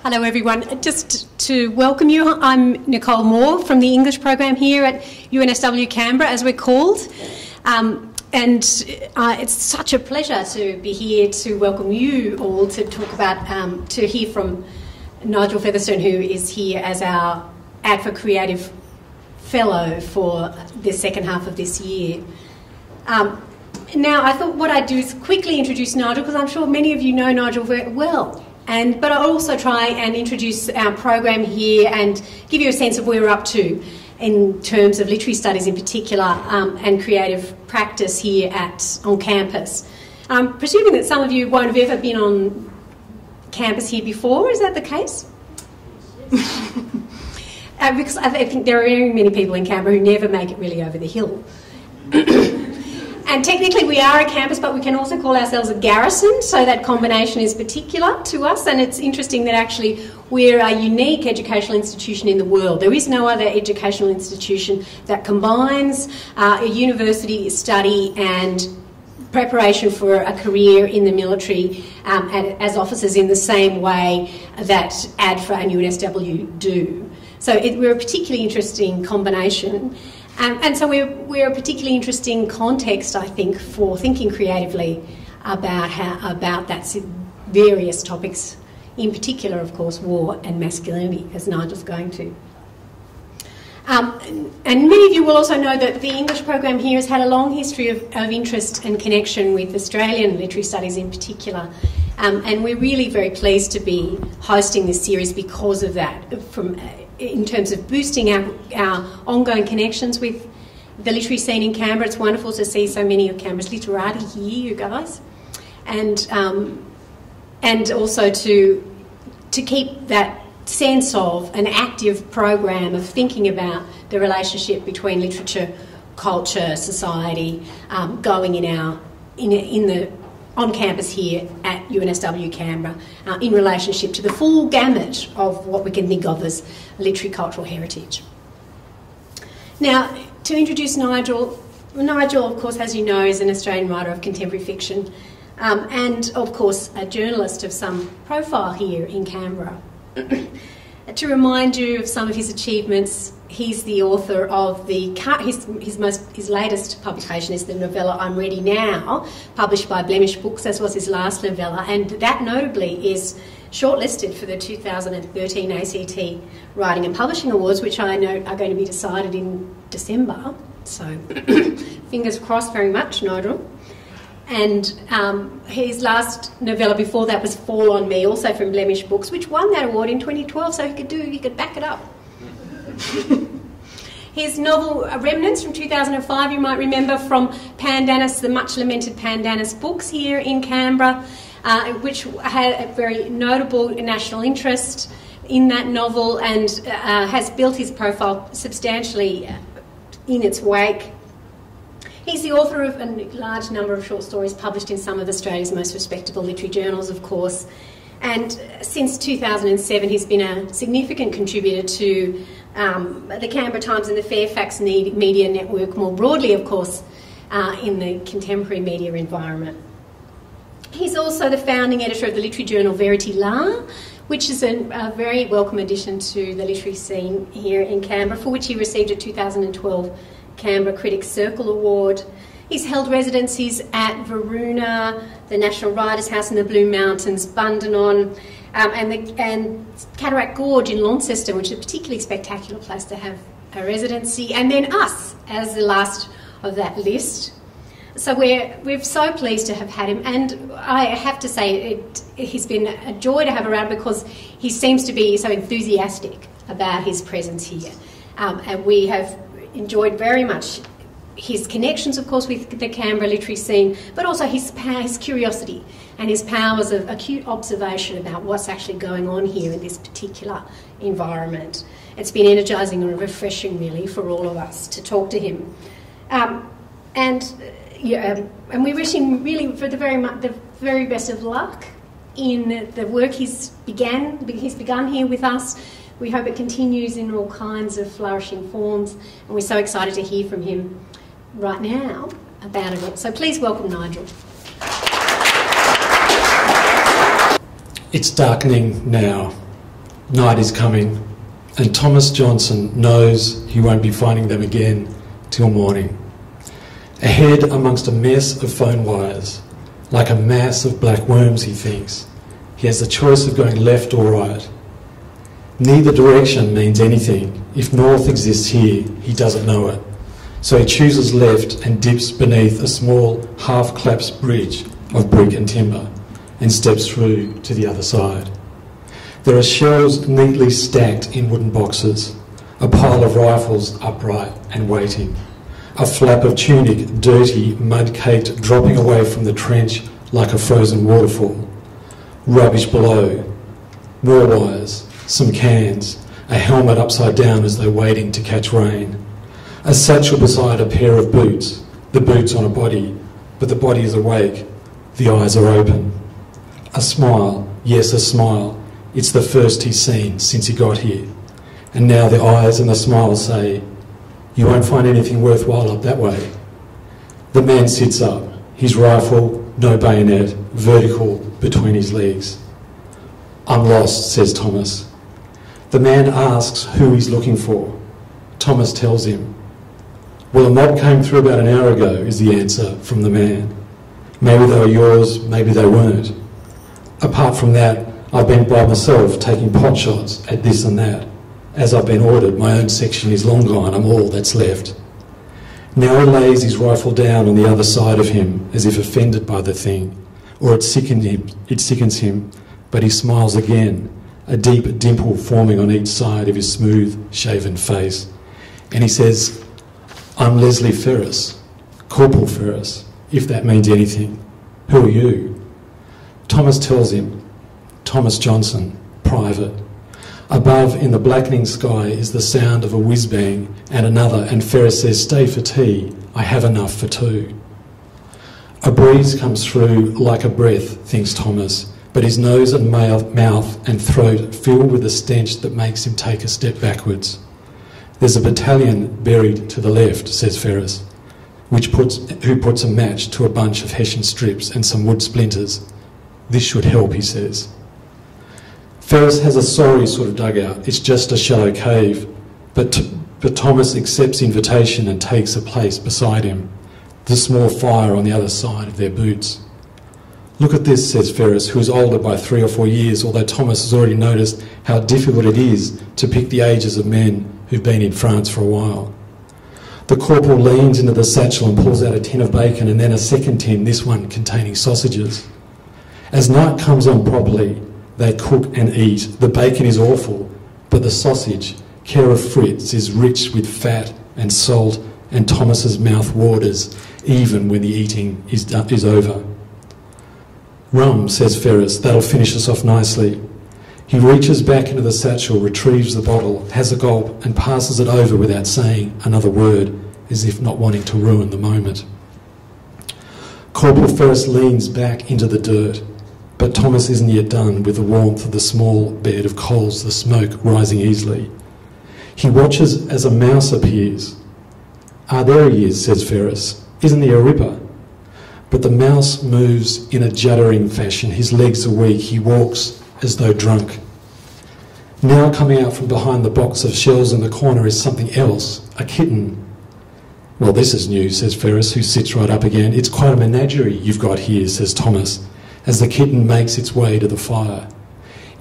Hello everyone, just to welcome you, I'm Nicole Moore from the English program here at UNSW Canberra, as we're called, it's such a pleasure to be here to welcome you all to talk about, to hear from Nigel Featherstone, who is here as our Ad for Creative Fellow for the second half of this year. Now I thought what I'd do is quickly introduce Nigel, because I'm sure many of you know Nigel very well. But I'll also try and introduce our program here and give you a sense of where we're up to in terms of literary studies in particular and creative practice here on campus. Presuming that some of you won't have ever been on campus here before, is that the case? Because I think there are very many people in Canberra who never make it really over the hill. And technically we are a campus, but we can also call ourselves a garrison, so that combination is particular to us, and it's interesting that actually we're a unique educational institution in the world. There is no other educational institution that combines a university study and preparation for a career in the military as officers in the same way that ADFA and UNSW do. So we're a particularly interesting combination. And so we're a particularly interesting context, I think, for thinking creatively about that various topics, in particular, of course, war and masculinity, as Nigel's going to. And many of you will also know that the English program here has had a long history of interest and connection with Australian literary studies in particular. And we're really very pleased to be hosting this series because of that, in terms of boosting our ongoing connections with the literary scene in Canberra. It's wonderful to see so many of Canberra's literati here, you guys, and also to keep that sense of an active program of thinking about the relationship between literature, culture, society, going on campus here at UNSW Canberra in relationship to the full gamut of what we can think of as literary cultural heritage. Now, to introduce Nigel, of course, as you know, is an Australian writer of contemporary fiction and, of course, a journalist of some profile here in Canberra. To remind you of some of his achievements, he's the author of his latest publication is the novella I'm Ready Now, published by Blemish Books, as was his last novella, and that notably is shortlisted for the 2013 ACT Writing and Publishing Awards, which I know are going to be decided in December. So fingers crossed very much, Nigel. And his last novella before that was Fall on Me, also from Blemish Books, which won that award in 2012, so he could back it up. His novel Remnants from 2005, you might remember from Pandanus, the much lamented Pandanus Books here in Canberra, which had a very notable national interest in that novel and has built his profile substantially in its wake. He's the author of a large number of short stories published in some of Australia's most respectable literary journals, of course. And since 2007, he's been a significant contributor to the Canberra Times and the Fairfax Media Network more broadly, of course, in the contemporary media environment. He's also the founding editor of the literary journal Verity La, which is a very welcome addition to the literary scene here in Canberra, for which he received a 2012 Canberra Critics Circle Award. He's held residencies at Varuna, the National Writers' House in the Blue Mountains, Bundanon, and Cataract Gorge in Launceston, which is a particularly spectacular place to have a residency, and then us as the last of that list. So we're so pleased to have had him, and I have to say he's been a joy to have around because he seems to be so enthusiastic about his presence here, and we have enjoyed very much his connections, of course, with the Canberra literary scene, but also his curiosity and his powers of acute observation about what's actually going on here in this particular environment. It's been energising and refreshing, really, for all of us to talk to him. And we wish him really for the very best of luck in the work he's begun here with us. We hope it continues in all kinds of flourishing forms, and we're so excited to hear from him right now about it. So please welcome Nigel. It's darkening now. Night is coming, and Thomas Johnson knows he won't be finding them again till morning. Ahead amongst a mess of phone wires, like a mass of black worms, he thinks. He has the choice of going left or right. Neither direction means anything. If north exists here, he doesn't know it. So he chooses left and dips beneath a small half-collapsed bridge of brick and timber and steps through to the other side. There are shells neatly stacked in wooden boxes, a pile of rifles upright and waiting, a flap of tunic, dirty, mud-caked, dropping away from the trench like a frozen waterfall. Rubbish below, more wires, some cans, a helmet upside down as though waiting to catch rain, a satchel beside a pair of boots, the boots on a body, but the body is awake, the eyes are open. A smile, yes, a smile. It's the first he's seen since he got here. And now the eyes and the smile say, "You won't find anything worthwhile up that way." The man sits up, his rifle, no bayonet, vertical between his legs. "I'm lost," says Thomas. The man asks who he's looking for. Thomas tells him. "Well, a mob came through about an hour ago," is the answer from the man. "Maybe they were yours, maybe they weren't. Apart from that, I've been by myself taking pot shots at this and that. As I've been ordered, my own section is long gone, I'm all that's left." Now he lays his rifle down on the other side of him, as if offended by the thing, or it sickens him, but he smiles again, a deep dimple forming on each side of his smooth, shaven face. And he says, "I'm Leslie Ferris, Corporal Ferris, if that means anything. Who are you?" Thomas tells him, "Thomas Johnson, private." Above, in the blackening sky, is the sound of a whiz-bang and another, and Ferris says, "Stay for tea, I have enough for two." A breeze comes through like a breath, thinks Thomas, but his nose and mouth and throat fill with a stench that makes him take a step backwards. "There's a battalion buried to the left," says Ferris, who puts a match to a bunch of hessian strips and some wood splinters. "This should help," he says. Ferris has a sorry sort of dugout. It's just a shallow cave, but Thomas accepts invitation and takes a place beside him, the small fire on the other side of their boots. "Look at this," says Ferris, who is older by 3 or 4 years, although Thomas has already noticed how difficult it is to pick the ages of men who've been in France for a while. The corporal leans into the satchel and pulls out a tin of bacon and then a second tin, this one containing sausages. As night comes on properly, they cook and eat. The bacon is awful, but the sausage, care of Fritz, is rich with fat and salt, and Thomas's mouth waters even when the eating is over. "Rum," says Ferris, "that'll finish us off nicely." He reaches back into the satchel, retrieves the bottle, has a gulp, and passes it over without saying another word, as if not wanting to ruin the moment. Corporal Ferris leans back into the dirt, but Thomas isn't yet done with the warmth of the small bed of coals, the smoke rising easily. He watches as a mouse appears. "Ah, there he is," says Ferris. "Isn't he a ripper?" But the mouse moves in a juddering fashion. His legs are weak. He walks as though drunk. Now coming out from behind the box of shells in the corner is something else, a kitten. "Well, this is new," says Ferris, who sits right up again. "It's quite a menagerie you've got here," says Thomas, as the kitten makes its way to the fire.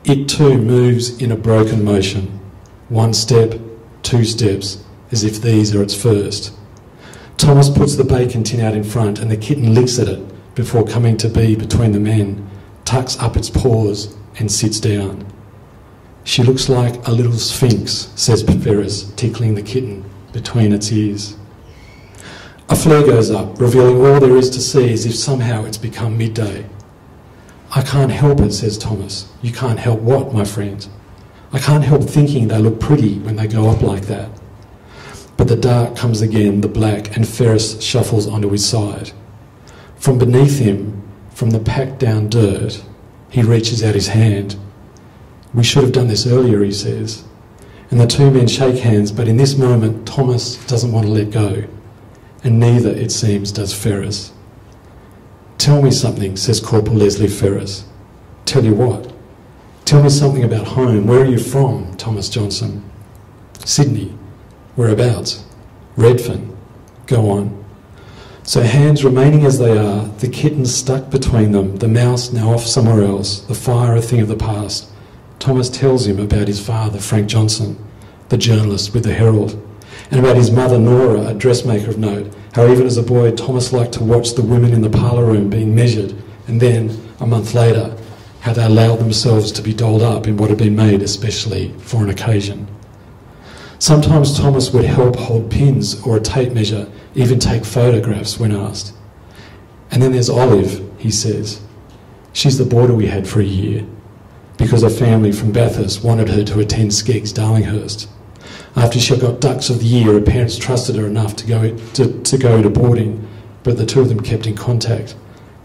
It too moves in a broken motion. 1 step, 2 steps, as if these are its first. Thomas puts the bacon tin out in front and the kitten licks at it before coming to be between the men, tucks up its paws and sits down. "She looks like a little sphinx," says Ferris, tickling the kitten between its ears. A flare goes up, revealing all there is to see, as if somehow it's become midday. "I can't help it," says Thomas. "You can't help what, my friend?" "I can't help thinking they look pretty when they go up like that." But the dark comes again, the black, and Ferris shuffles onto his side. From beneath him, from the packed down dirt, he reaches out his hand. "We should have done this earlier," he says. And the two men shake hands, but in this moment Thomas doesn't want to let go. And neither, it seems, does Ferris. "Tell me something," says Corporal Leslie Ferris. "Tell you what?" Tell me something about home. Where are you from, Thomas Johnson? Sydney. Whereabouts? Redfern. Go on. So hands remaining as they are, the kitten stuck between them, the mouse now off somewhere else, the fire a thing of the past. Thomas tells him about his father, Frank Johnson, the journalist with the Herald, and about his mother, Nora, a dressmaker of note, how even as a boy Thomas liked to watch the women in the parlour room being measured, and then, a month later, how they allowed themselves to be dolled up in what had been made especially for an occasion. Sometimes Thomas would help hold pins or a tape measure, even take photographs when asked. And then there's Olive, he says. She's the boarder we had for a year, because a family from Bathurst wanted her to attend Skeggs Darlinghurst. After she got Ducks of the Year, her parents trusted her enough to go to boarding, but the two of them kept in contact,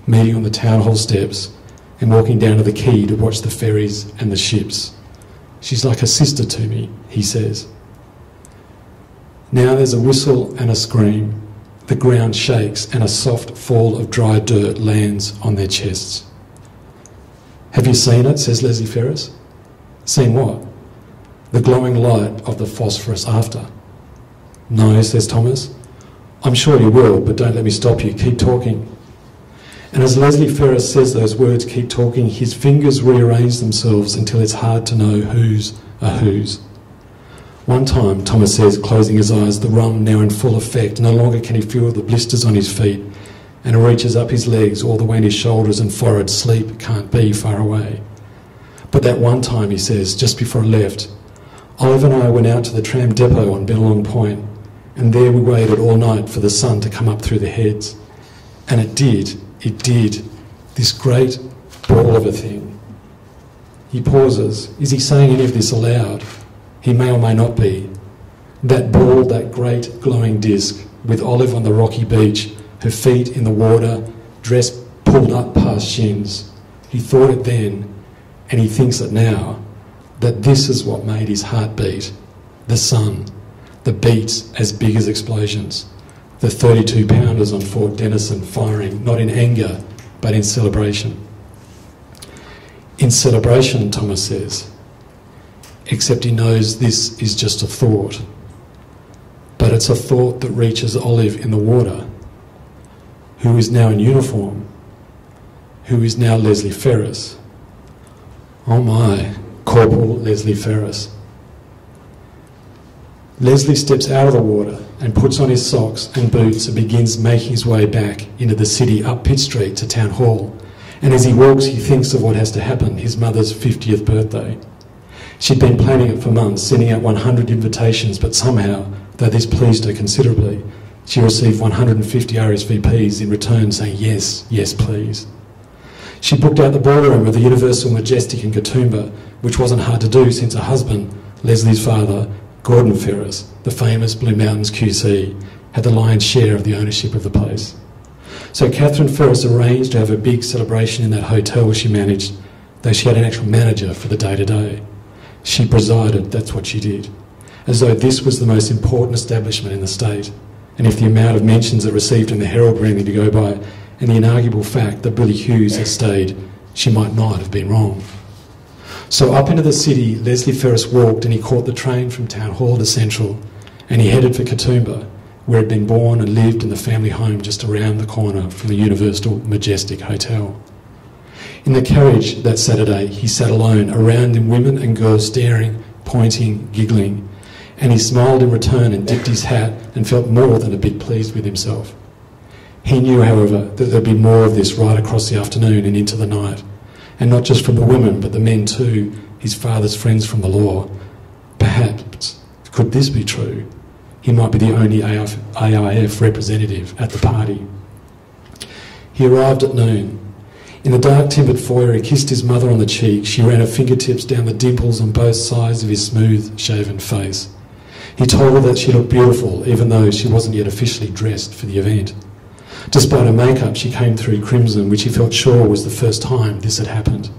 meeting on the town hall steps and walking down to the quay to watch the ferries and the ships. She's like a sister to me, he says. Now there's a whistle and a scream. The ground shakes and a soft fall of dry dirt lands on their chests. Have you seen it, says Leslie Ferris. Seen what? The glowing light of the phosphorus after. No, says Thomas. I'm sure you will, but don't let me stop you. Keep talking. And as Leslie Ferris says those words, keep talking, his fingers rearrange themselves until it's hard to know whose are whose. One time, Thomas says, closing his eyes, the rum now in full effect, no longer can he feel the blisters on his feet, and it reaches up his legs all the way in his shoulders and forehead. Sleep can't be far away. But that one time, he says, just before I left, Olive and I went out to the tram depot on Bennelong Point, and there we waited all night for the sun to come up through the heads. And it did, this great ball of a thing. He pauses. Is he saying any of this aloud? He may or may not be. That ball, that great glowing disc, with Olive on the rocky beach, her feet in the water, dress pulled up past shins. He thought it then, and he thinks it now, that this is what made his heart beat. The sun, the beats as big as explosions, the 32-pounders on Fort Denison firing, not in anger, but in celebration. In celebration, Thomas says, except he knows this is just a thought. But it's a thought that reaches Olive in the water, who is now in uniform, who is now Leslie Ferris. Oh my, Corporal Leslie Ferris. Leslie steps out of the water and puts on his socks and boots and begins making his way back into the city up Pitt Street to Town Hall. And as he walks, he thinks of what has to happen, his mother's 50th birthday. She'd been planning it for months, sending out 100 invitations, but somehow, though this pleased her considerably, she received 150 RSVPs in return saying, yes, yes, please. She booked out the ballroom of the Universal Majestic in Katoomba, which wasn't hard to do since her husband, Leslie's father, Gordon Ferris, the famous Blue Mountains QC, had the lion's share of the ownership of the place. So Catherine Ferris arranged to have a big celebration in that hotel she managed, though she had an actual manager for the day-to-day. She presided, that's what she did, as though this was the most important establishment in the state. And if the amount of mentions it received in the Herald were anything to go by, and the inarguable fact that Billy Hughes had stayed, she might not have been wrong. So up into the city, Leslie Ferris walked, and he caught the train from Town Hall to Central, and he headed for Katoomba, where he'd been born and lived in the family home just around the corner from the Universal Majestic Hotel. In the carriage that Saturday, he sat alone, around him women and girls staring, pointing, giggling, and he smiled in return and dipped his hat and felt more than a bit pleased with himself. He knew, however, that there'd be more of this right across the afternoon and into the night, and not just from the women, but the men too, his father's friends from the law. Perhaps, could this be true? He might be the only AIF representative at the party. He arrived at noon. In the dark timbered foyer, he kissed his mother on the cheek. She ran her fingertips down the dimples on both sides of his smooth, shaven face. He told her that she looked beautiful, even though she wasn't yet officially dressed for the event. Despite her makeup, she came through crimson, which he felt sure was the first time this had happened.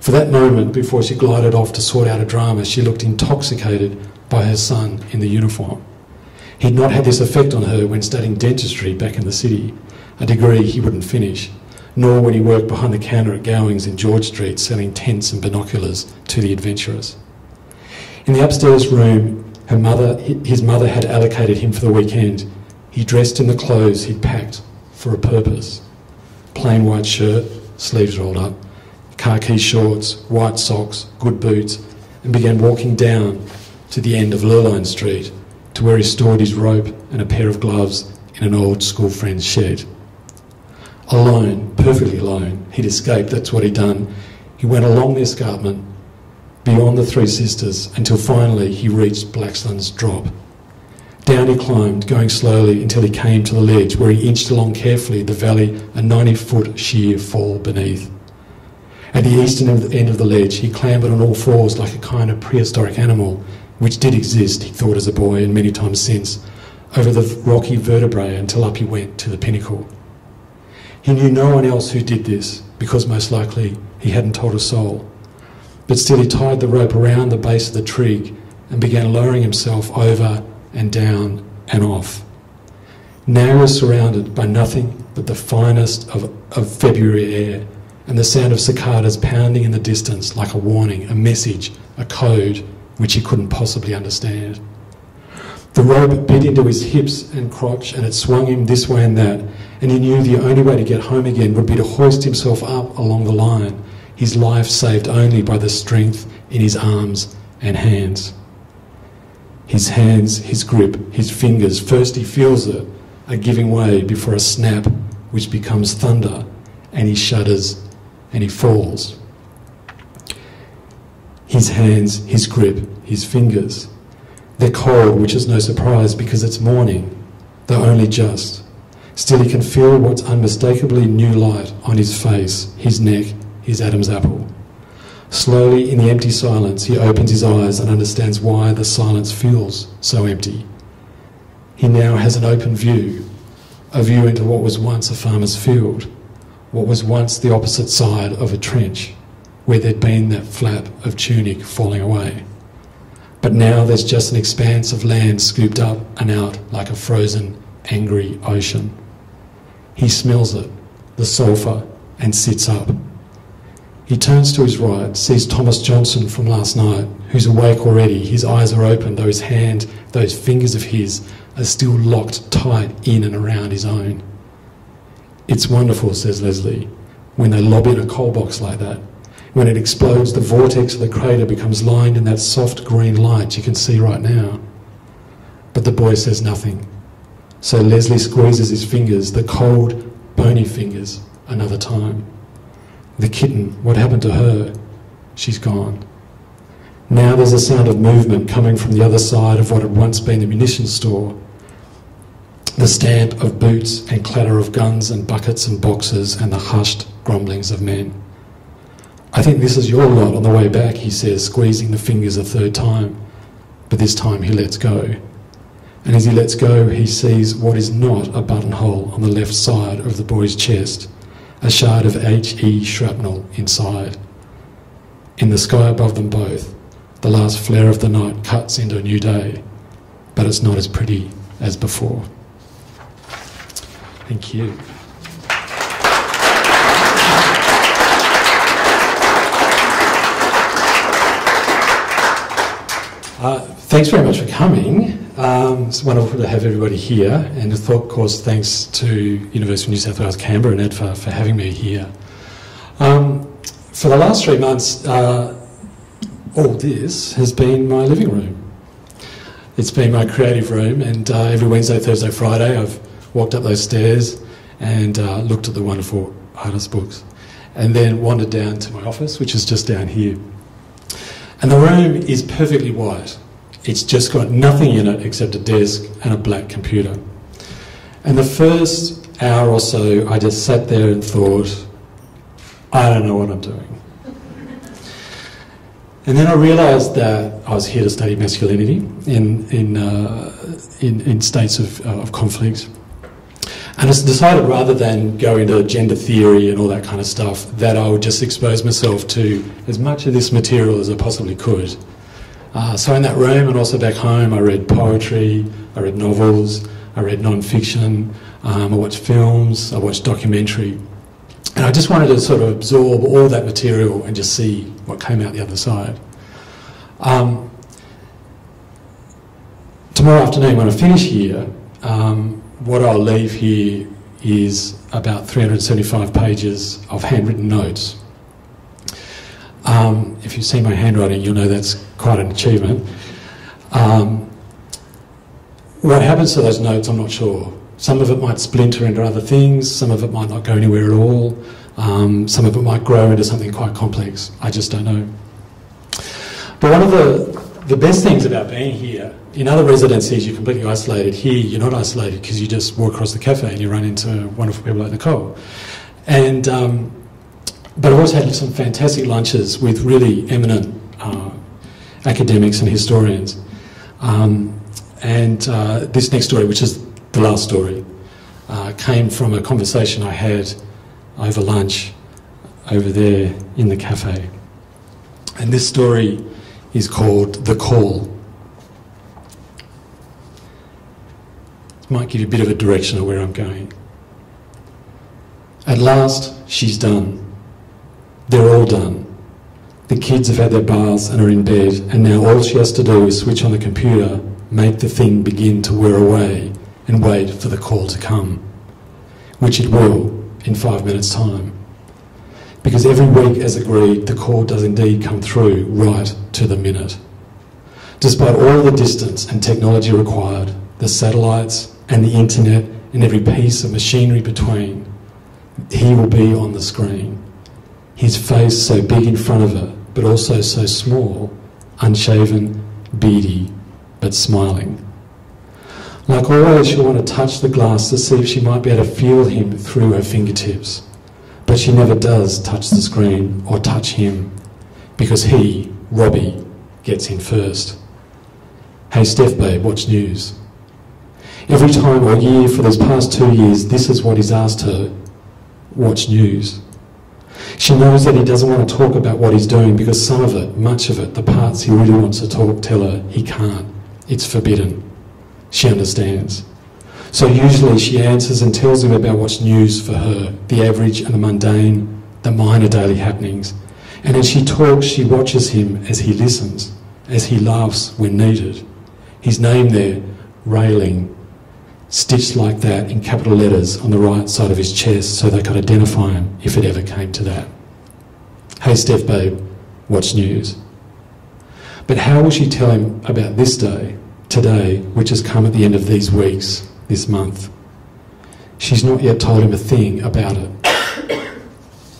For that moment, before she glided off to sort out a drama, she looked intoxicated by her son in the uniform. He'd not had this effect on her when studying dentistry back in the city, a degree he wouldn't finish, nor would he work behind the counter at Gowings in George Street selling tents and binoculars to the adventurers. In the upstairs room his mother had allocated him for the weekend, he dressed in the clothes he'd packed for a purpose. Plain white shirt, sleeves rolled up, khaki shorts, white socks, good boots, and began walking down to the end of Lurline Street to where he stored his rope and a pair of gloves in an old school friend's shed. Alone, perfectly alone, he'd escaped, that's what he'd done. He went along the escarpment, beyond the Three Sisters, until finally he reached Blacksland's drop. Down he climbed, going slowly until he came to the ledge, where he inched along carefully the valley, a 90-foot sheer fall beneath. At the eastern end of the ledge, he clambered on all fours like a kind of prehistoric animal, which did exist, he thought as a boy and many times since, over the rocky vertebrae until up he went to the pinnacle. He knew no one else who did this, because most likely he hadn't told a soul. But still he tied the rope around the base of the trig and began lowering himself over and down and off. Now he was surrounded by nothing but the finest of February air and the sound of cicadas pounding in the distance like a warning, a message, a code which he couldn't possibly understand. The rope bit into his hips and crotch and it swung him this way and that, and he knew the only way to get home again would be to hoist himself up along the line, his life saved only by the strength in his arms and hands. His hands, his grip, his fingers, first he feels it, are giving way before a snap which becomes thunder, and he shudders and he falls. His hands, his grip, his fingers. They're cold, which is no surprise because it's morning, though only just. Still he can feel what's unmistakably new light on his face, his neck, his Adam's apple. Slowly, in the empty silence, he opens his eyes and understands why the silence feels so empty. He now has an open view, a view into what was once a farmer's field, what was once the opposite side of a trench, where there'd been that flap of tunic falling away. But now there's just an expanse of land scooped up and out like a frozen, angry ocean. He smells it, the sulphur, and sits up. He turns to his right, sees Thomas Johnson from last night, who's awake already. His eyes are open, though his hand, those fingers of his, are still locked tight in and around his own. It's wonderful, says Leslie, when they lob in a coal box like that. When it explodes, the vortex of the crater becomes lined in that soft green light you can see right now. But the boy says nothing. So Leslie squeezes his fingers, the cold, bony fingers, another time. The kitten, what happened to her? She's gone. Now there's a sound of movement coming from the other side of what had once been the munitions store. The stamp of boots and clatter of guns and buckets and boxes and the hushed grumblings of men. I think this is your lot on the way back, he says, squeezing the fingers a third time. But this time he lets go. And as he lets go, he sees what is not a buttonhole on the left side of the boy's chest, a shard of HE shrapnel inside. In the sky above them both, the last flare of the night cuts into a new day, but it's not as pretty as before. Thank you. Thanks very much for coming. It's wonderful to have everybody here, and of course thanks to University of New South Wales Canberra and EDFA for having me here. For the last 3 months, all this has been my living room. It's been my creative room, and every Wednesday, Thursday, Friday I've walked up those stairs and looked at the wonderful artist books, and then wandered down to my office, which is just down here. And the room is perfectly white. It's just got nothing in it except a desk and a black computer. And the first hour or so, I just sat there and thought, I don't know what I'm doing. And then I realised that I was here to study masculinity in states of conflict. And I decided, rather than go into gender theory and all that kind of stuff, that I would just expose myself to as much of this material as I possibly could. So in that room and also back home, I read poetry, I read novels, I read non-fiction, I watched films, I watched documentary. And I just wanted to sort of absorb all that material and just see what came out the other side. Tomorrow afternoon, when I finish here, what I'll leave here is about 375 pages of handwritten notes. If you see my handwriting, you'll know that's quite an achievement. What happens to those notes, I'm not sure. Some of it might splinter into other things, some of it might not go anywhere at all, some of it might grow into something quite complex. I just don't know. But one of the best things about being here, in other residencies you're completely isolated. Here you're not isolated because you just walk across the cafe and you run into wonderful people like Nicole. And but I've also had some fantastic lunches with really eminent academics and historians. This next story, which is the last story, came from a conversation I had over lunch over there in the cafe. And this story is called The Call. It might give you a bit of a direction of where I'm going. At last, she's done. They're all done. The kids have had their baths and are in bed, and now all she has to do is switch on the computer, make the thing begin to whir away, and wait for the call to come, which it will in 5 minutes' time. Because every week, as agreed, the call does indeed come through right to the minute. Despite all the distance and technology required, the satellites and the internet and every piece of machinery between, he will be on the screen. His face so big in front of her, but also so small, unshaven, beady, but smiling. Like always, she'll want to touch the glass to see if she might be able to feel him through her fingertips. But she never does touch the screen or touch him, because he, Robbie, gets in first. Hey Steph babe, what's news? Every time all year for these past 2 years, this is what he's asked her. What's news? She knows that he doesn't want to talk about what he's doing because some of it, much of it, the parts he really wants to tell her, he can't. It's forbidden. She understands. So usually she answers and tells him about what's news for her, the average and the mundane, the minor daily happenings. And as she talks, she watches him as he listens, as he laughs when needed. His name there, Railing, stitched like that in capital letters on the right side of his chest so they could identify him if it ever came to that. Hey Steph babe, what's news? But how will she tell him about this day, today, which has come at the end of these weeks, this month? She's not yet told him a thing about it.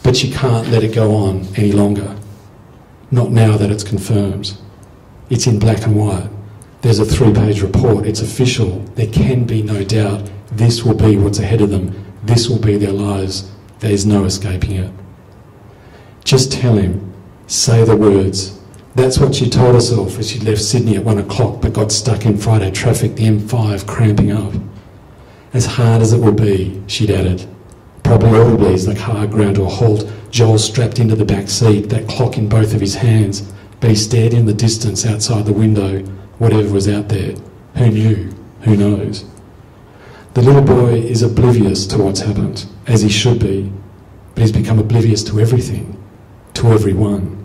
But she can't let it go on any longer. Not now that it's confirmed. It's in black and white. There's a 3-page report. It's official. There can be no doubt. This will be what's ahead of them. This will be their lives. There's no escaping it. Just tell him. Say the words. That's what she told herself as she left Sydney at 1 o'clock but got stuck in Friday traffic, the M5 cramping up. As hard as it will be, she'd added. Probably audibly as the car ground to a halt, Joel strapped into the back seat, that clock in both of his hands, but he stared in the distance outside the window, whatever was out there. Who knew? Who knows? The little boy is oblivious to what's happened, as he should be, but he's become oblivious to everything, to everyone.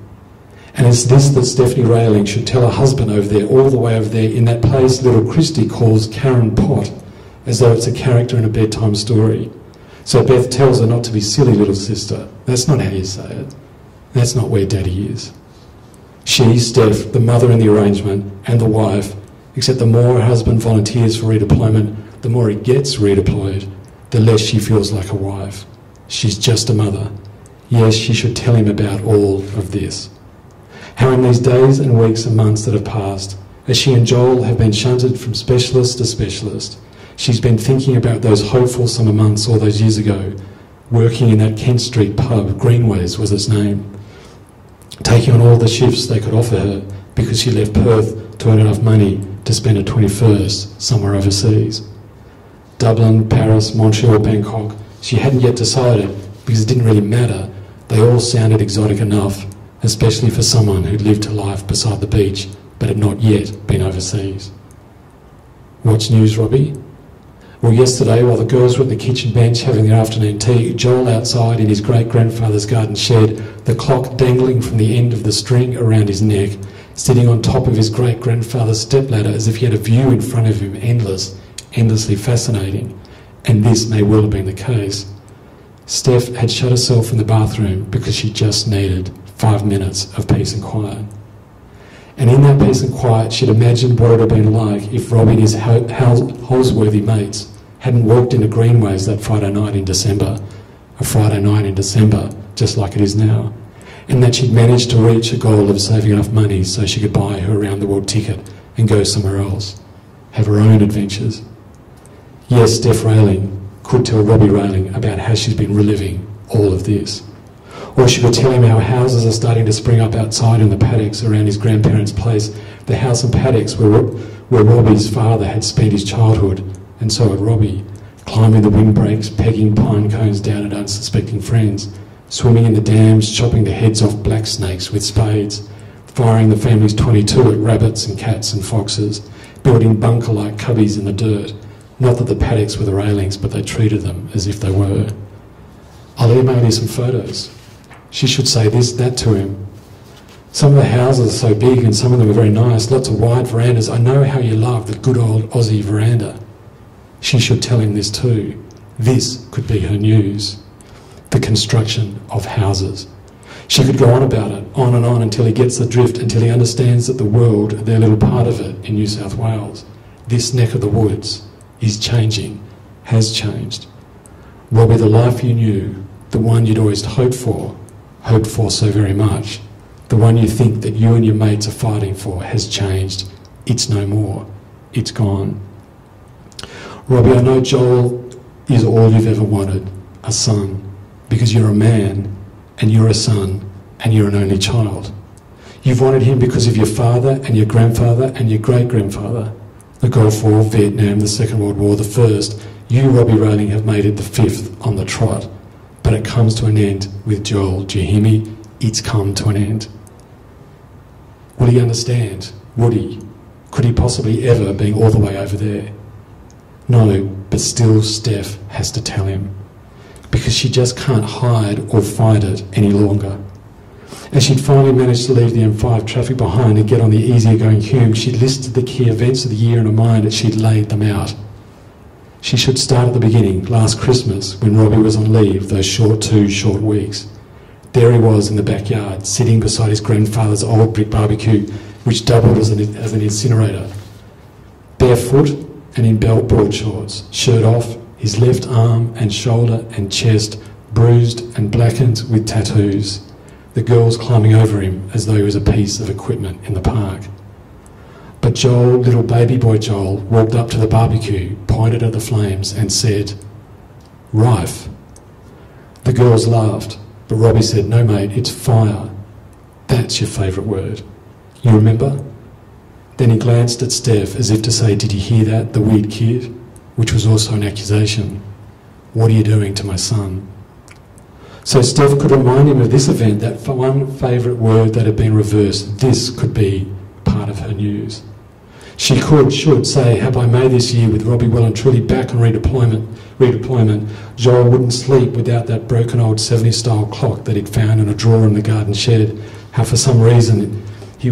And it's this that Stephanie Railing should tell her husband over there, all the way over there, in that place little Christy calls Karen Pot, as though it's a character in a bedtime story. So Beth tells her not to be silly, little sister. That's not how you say it. That's not where Daddy is. She, Steph, the mother in the arrangement, and the wife, except the more her husband volunteers for redeployment, the more he gets redeployed, the less she feels like a wife. She's just a mother. Yes, she should tell him about all of this. How in these days and weeks and months that have passed, as she and Joel have been shunted from specialist to specialist, she's been thinking about those hopeful summer months all those years ago, working in that Kent Street pub, Greenways was its name, taking on all the shifts they could offer her because she left Perth to earn enough money to spend her 21st somewhere overseas. Dublin, Paris, Montreal, Bangkok, she hadn't yet decided because it didn't really matter. They all sounded exotic enough, especially for someone who'd lived her life beside the beach but had not yet been overseas. What's news, Robbie? Or yesterday, while the girls were at the kitchen bench having their afternoon tea, Joel outside in his great-grandfather's garden shed, the clock dangling from the end of the string around his neck, sitting on top of his great-grandfather's stepladder as if he had a view in front of him, endlessly fascinating. And this may well have been the case. Steph had shut herself in the bathroom because she just needed 5 minutes of peace and quiet. And in that peace and quiet, she'd imagined what it would have been like if Robbie and his Holsworthy mates hadn't walked into Greenways that Friday night in December, a Friday night in December, just like it is now, and that she'd managed to reach a goal of saving enough money so she could buy her round-the-world ticket and go somewhere else, have her own adventures. Yes, Steph Railing could tell Robbie Railing about how she's been reliving all of this. Or she could tell him how houses are starting to spring up outside in the paddocks around his grandparents' place, the house and paddocks where Robbie's father had spent his childhood, and so had Robbie, climbing the windbreaks, pegging pine cones down at unsuspecting friends, swimming in the dams, chopping the heads off black snakes with spades, firing the family's .22 at rabbits and cats and foxes, building bunker-like cubbies in the dirt. Not that the paddocks were the railings, but they treated them as if they were. I'll email you some photos. She should say that to him. Some of the houses are so big and some of them are very nice, lots of wide verandas. I know how you love the good old Aussie veranda. She should tell him this too. This could be her news. The construction of houses. She could go on about it, on and on, until he gets the drift, until he understands that the world, their little part of it in New South Wales, this neck of the woods, is changing, has changed. Robbie, the life you knew, the one you'd always hoped for so very much, the one you think that you and your mates are fighting for, has changed. It's no more. It's gone. Robbie, I know Joel is all you've ever wanted, a son, because you're a man and you're a son and you're an only child. You've wanted him because of your father and your grandfather and your great-grandfather. The Gulf War, Vietnam, the Second World War, the First. You, Robbie Railing, have made it the fifth on the trot. But it comes to an end with Joel. Do you hear me? It's come to an end. Would he understand? Would he? Could he possibly ever, being all the way over there? No, but still Steph has to tell him. Because she just can't hide or fight it any longer. As she'd finally managed to leave the M5 traffic behind and get on the easier-going Hume, she'd listed the key events of the year in her mind and she'd laid them out. She should start at the beginning, last Christmas, when Robbie was on leave, those two short weeks. There he was in the backyard, sitting beside his grandfather's old brick barbecue, which doubled as an incinerator. Barefoot and in belt-board shorts, shirt off, his left arm and shoulder and chest bruised and blackened with tattoos, the girls climbing over him as though he was a piece of equipment in the park. But Joel, little baby boy Joel, walked up to the barbecue, pointed at the flames and said, "Rife." The girls laughed, but Robbie said, "No mate, it's fire. That's your favourite word. You remember?" Then he glanced at Steph as if to say, "Did you hear that, the weird kid?" Which was also an accusation. "What are you doing to my son?" So Steph could remind him of this event, that one favourite word that had been reversed. This could be part of her news. She should say, "Have I made this year with Robbie well and truly back on redeployment, Joel wouldn't sleep without that broken old 70s-style clock that he'd found in a drawer in the garden shed. How for some reason he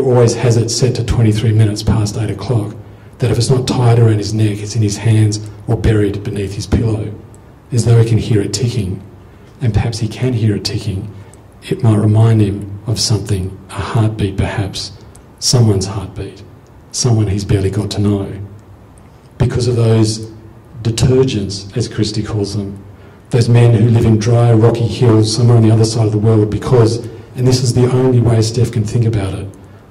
always has it set to 23 minutes past 8 o'clock. That if it's not tied around his neck, it's in his hands or buried beneath his pillow, as though he can hear it ticking. And perhaps he can hear it ticking. It might remind him of something, a heartbeat perhaps, someone's heartbeat, someone he's barely got to know. Because of those detergents, as Christy calls them, those men who live in dry, rocky hills somewhere on the other side of the world because, and this is the only way Steph can think about it,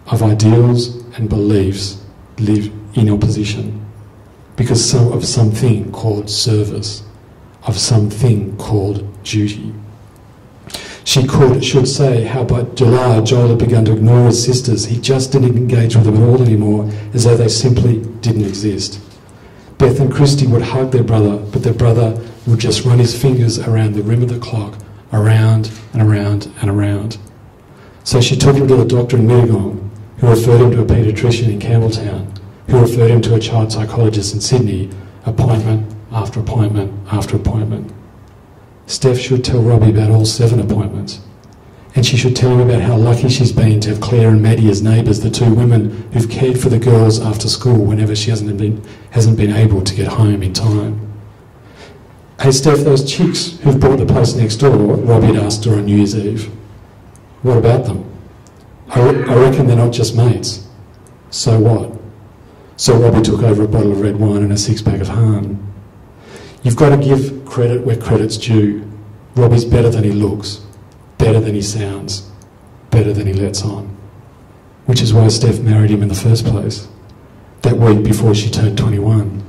of ideals and beliefs live in opposition. Because of something called service, of something called duty. She should say how by July Joel had begun to ignore his sisters. He just didn't engage with them at all anymore, as though they simply didn't exist. Beth and Christy would hug their brother, but their brother would just run his fingers around the rim of the clock, around and around and around. So she took him to the doctor in Mittagong, who referred him to a paediatrician in Campbelltown, who referred him to a child psychologist in Sydney, appointment after appointment after appointment. Steph should tell Robbie about all 7 appointments. And she should tell him about how lucky she's been to have Claire and Maddie as neighbours, the 2 women who've cared for the girls after school whenever she hasn't been able to get home in time. Hey Steph, those chicks who've bought the place next door, Robbie had asked her on New Year's Eve. What about them? I reckon they're not just mates. So what? So Robbie took over a bottle of red wine and a 6-pack of Hahn. You've got to give credit where credit's due. Robbie's better than he looks, better than he sounds, better than he lets on. Which is why Steph married him in the first place, that week before she turned 21.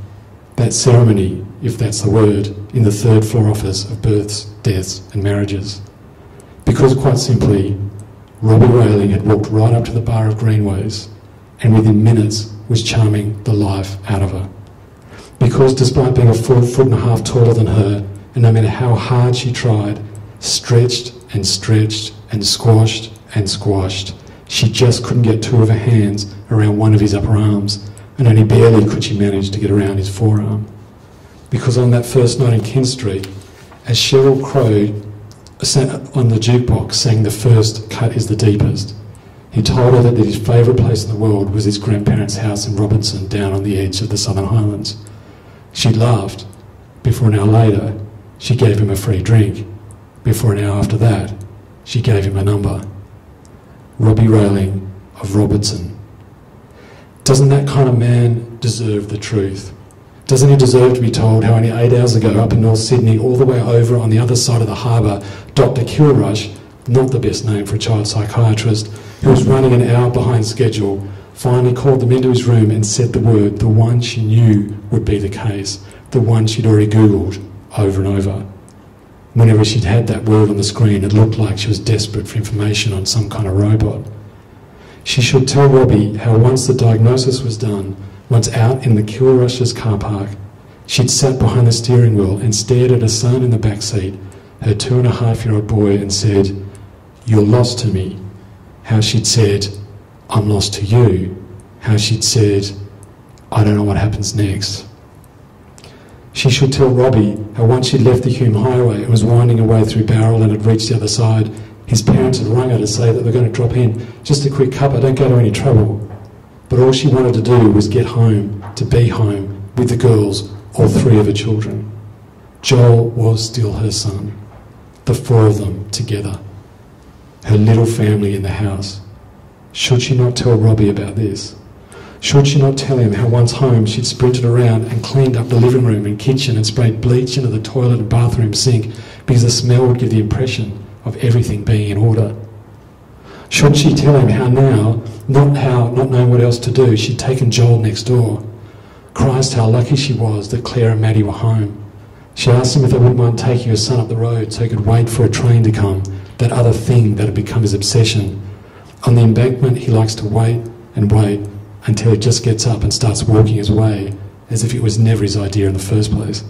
That ceremony, if that's the word, in the 3rd floor office of births, deaths and marriages. Because quite simply, Robbie Railing had walked right up to the bar of Greenways and within minutes was charming the life out of her. Because despite being a full 1.5 foot taller than her, and no matter how hard she tried, stretched and stretched and squashed and squashed, she just couldn't get 2 of her hands around one of his upper arms, and only barely could she manage to get around his forearm. Because on that first night in Ken Street, as Cheryl Crow on the jukebox sang the first Cut is the Deepest, he told her that his favourite place in the world was his grandparents' house in Robertson, down on the edge of the Southern Highlands. She laughed. Before an hour later, she gave him a free drink. Before an hour after that, she gave him a number. Robbie Railing of Robertson. Doesn't that kind of man deserve the truth? Doesn't he deserve to be told how only 8 hours ago up in North Sydney, all the way over on the other side of the harbour, Dr. Kilrush, not the best name for a child psychiatrist, who was running an hour behind schedule, finally called them into his room and said the word, the one she knew would be the case, the one she'd already Googled over and over. Whenever she'd had that word on the screen, it looked like she was desperate for information on some kind of robot. She should tell Robbie how once the diagnosis was done, once out in the Kilrush's car park, she'd sat behind the steering wheel and stared at her son in the back seat, her 2.5-year-old boy, and said, "You're lost to me." How she'd said, "I'm lost to you." How she'd said, "I don't know what happens next." She should tell Robbie how once she'd left the Hume Highway and was winding her way through Barrel and had reached the other side, his parents had rung her to say that they're going to drop in. "Just a quick cuppa, don't go to any trouble." But all she wanted to do was get home, to be home, with the girls, all 3 of her children. Joel was still her son. The 4 of them together. Her little family in the house. Should she not tell Robbie about this? Should she not tell him how once home she'd sprinted around and cleaned up the living room and kitchen and sprayed bleach into the toilet and bathroom sink because the smell would give the impression of everything being in order? Should she tell him how now, not knowing what else to do, she'd taken Joel next door? Christ, how lucky she was that Claire and Maddie were home. She asked him if they wouldn't mind taking her son up the road so he could wait for a train to come, that other thing that had become his obsession. On the embankment, he likes to wait and wait until he just gets up and starts walking his way, as if it was never his idea in the first place.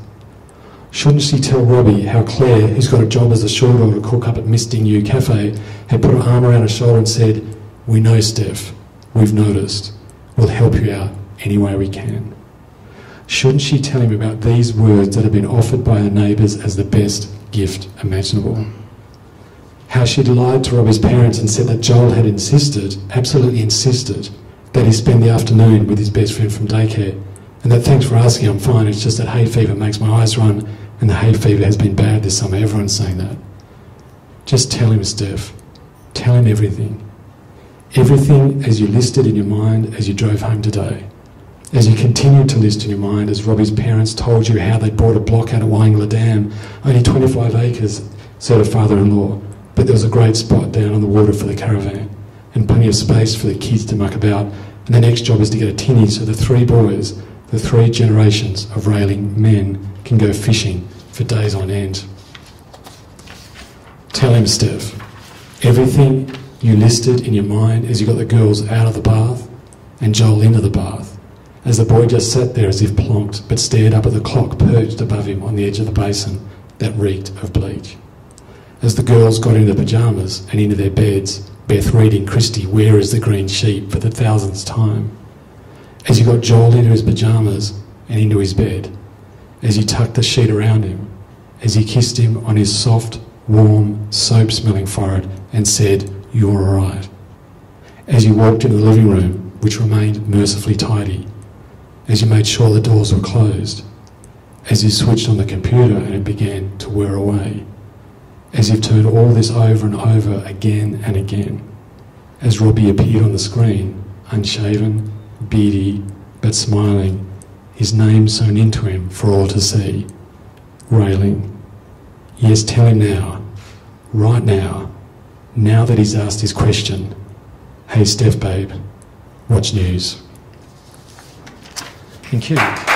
Shouldn't she tell Robbie how Claire, who's got a job as a short order cook up at Misty New Cafe, had put her arm around her shoulder and said, "We know, Steph, we've noticed, we'll help you out any way we can." Shouldn't she tell him about these words that had been offered by her neighbours as the best gift imaginable? How she'd lied to Robbie's parents and said that Joel had insisted, absolutely insisted, that he spend the afternoon with his best friend from daycare, and that thanks for asking, I'm fine, it's just that hay fever makes my eyes run, and the hay fever has been bad this summer. Everyone's saying that. Just tell him, Steph. Tell him everything. Everything as you listed in your mind as you drove home today. As you continued to list in your mind as Robbie's parents told you how they bought a block out of Wangla Dam, only 25 acres, said her father-in-law, but there was a great spot down on the water for the caravan, and plenty of space for the kids to muck about, and the next job is to get a tinny so the 3 boys, the 3 generations of Railing men, can go fishing for days on end. Tell him, Steph, everything you listed in your mind as you got the girls out of the bath and Joel into the bath, as the boy just sat there as if plonked, but stared up at the clock perched above him on the edge of the basin that reeked of bleach. As the girls got into their pyjamas and into their beds, Beth reading Christie, "Where is the green sheep?" for the 1000th time. As you got Joel into his pyjamas and into his bed, as he tucked the sheet around him, as he kissed him on his soft, warm, soap-smelling forehead and said, "You're all right," as you walked into the living room, which remained mercifully tidy, as you made sure the doors were closed, as you switched on the computer and it began to wear away, as you've turned all this over and over again and again, as Robbie appeared on the screen, unshaven, beady, but smiling, his name sewn into him for all to see, railing. Yes, tell him now, right now that he's asked his question. Hey, Steph, babe, what's news? Thank you.